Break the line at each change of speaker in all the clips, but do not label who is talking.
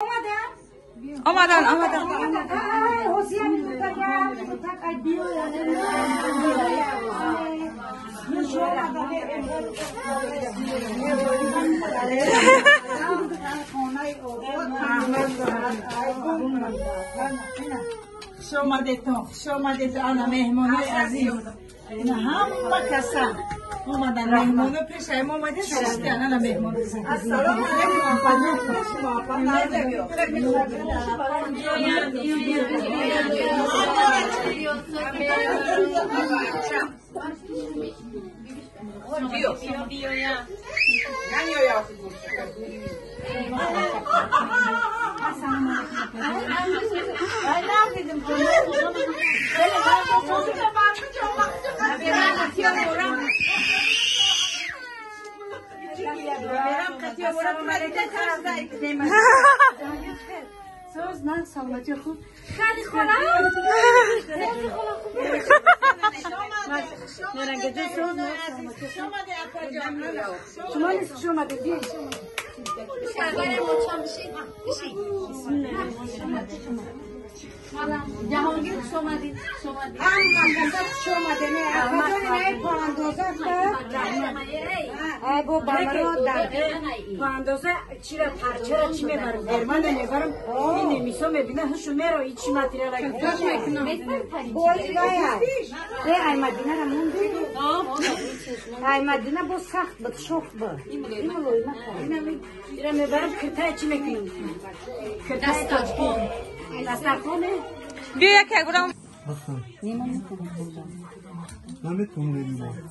آمدن
شامده تو آنا مهمانی عزیز اینا همه کسان اومدن مهمانو پیش ما اومده ششتن انا مهمانو السلام
سوز من سلامتی خوب خیلی خوبه شما نیست شما دیدی جهانگیر شمادی
آبو بامرو در پاندازه چی را پرچه را چی میبرم برمن نمیبرم این نمیسا میبینه هشو میرو این چی ماتریال های بوی باید ای مدینه را موندی ای مدینه با سخت بود شخ بود این ملوی مخواه این را میبرم کرتای چی میکنیم کرتای تاچکون دسترخونه
بیا یک گرام
همه تونده بیمار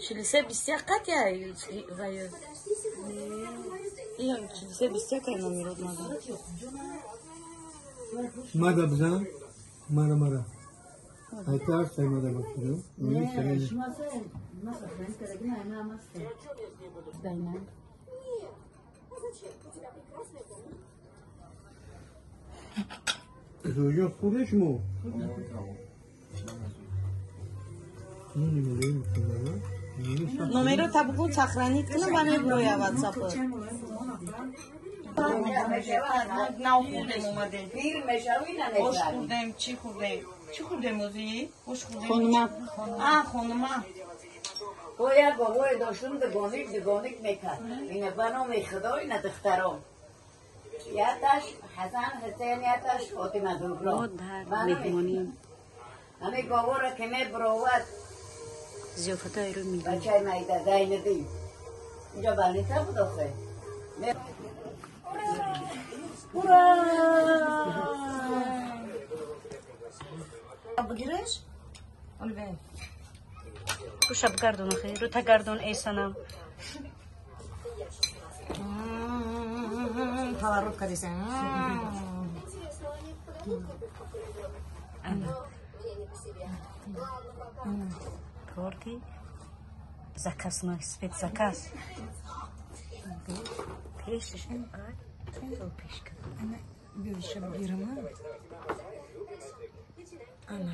چلیسه بیسیا قطعه وایو این چلیسه بیسیا که نمیرود
ماذا بزن؟ مرة هاي سي ماذا بكتير مين سريني زوجة خودش مو
номеро табуку сохранить кунам ба меброя ватсап нав хурдем омадем ош хурдем чӣ хурдем ӯзи ош хурдем хонума
باید بابای داشتم دگانیک میکرد اینه بنام خدا اینه دخترام یادش حسن حسین یادش فاطمه زهرا همه بابا را که میبرود
زیافتای رو میگم
بچه میده زینبی اینجا بلنیسه بود آخه
بگیرش؟ اون بین
خوشب گردون خیلی رو تا گردون ای سنم
تورد کردیسن
کردی زکاس نه سپید زکاس پیشش اینقدر چند پیش کرد
انا بیوش بگیرم انا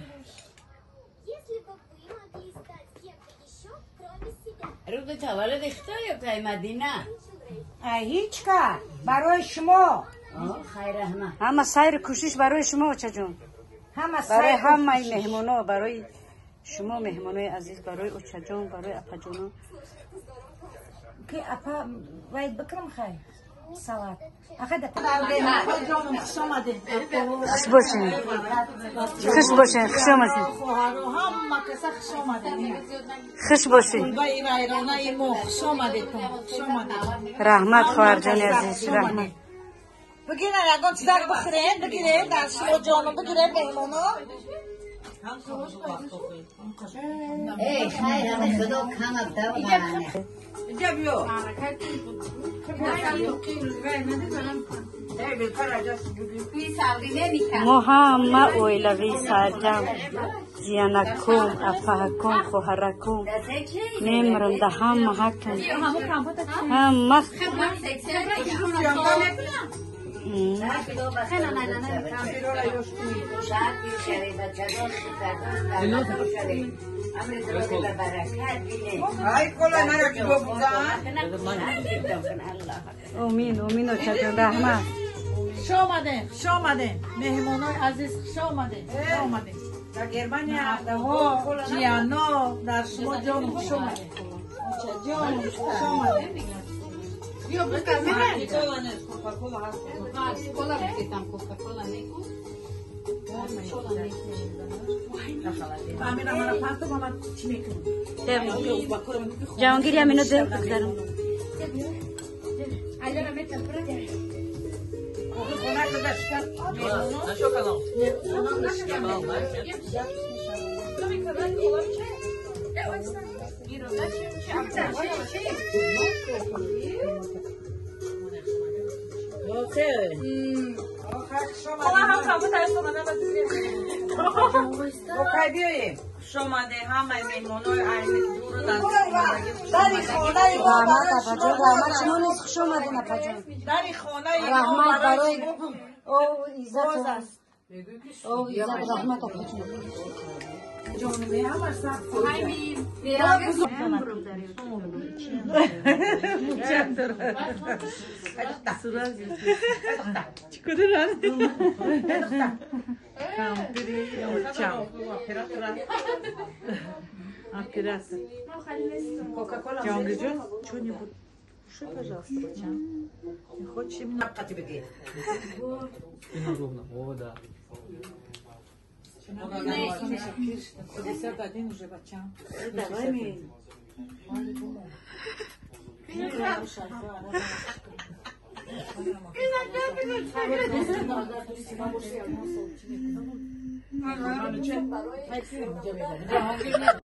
رو به تولد اختیار که مدینه
هیچ کار برای شما
خیر احمد
همه سایر کوشش برای شما بچه جون برای همه مهمونا برای شما مهمانای عزیز برای اوچه جون برای اپا جونا
که اپا باید بکرم خیر سلات
خوش باشین خوش باشین خوش آمدین خوش باشین رحمت خواهر جان عزیز رحمت
بگیرن اگه چیزا بخورین بگیرین در شما جانو بگیرین مهمونو
ای خیر همه خدا کم ابدا بخانه
اینجا بیو
ما همه اویلوی سرجم زیانکم افاکم خوهرکم میمرم ده همه حکم همه امین امین اوچا جان رحمت
شامده مهمانای عزیز شامده در گرمانیا جیانا در شما جان خوش آمده جان خوش آمده بیا بکن کوکاکولا هست کوکاکولا بکیتم کوکاکولا نیکو امین امارا پانتو ماما چی میکنم
جهانگیر همینو ده بگذارم
شامده همه مهمانای عیلی دور در
رحمت اپا جان رحمت شما نیست خوش آمدین اپا جان
داری خانه
رحمت برای او عزت است او عزت رحمت اپا جان
جانبه همه سب дадим уже бачам.
Давай ми.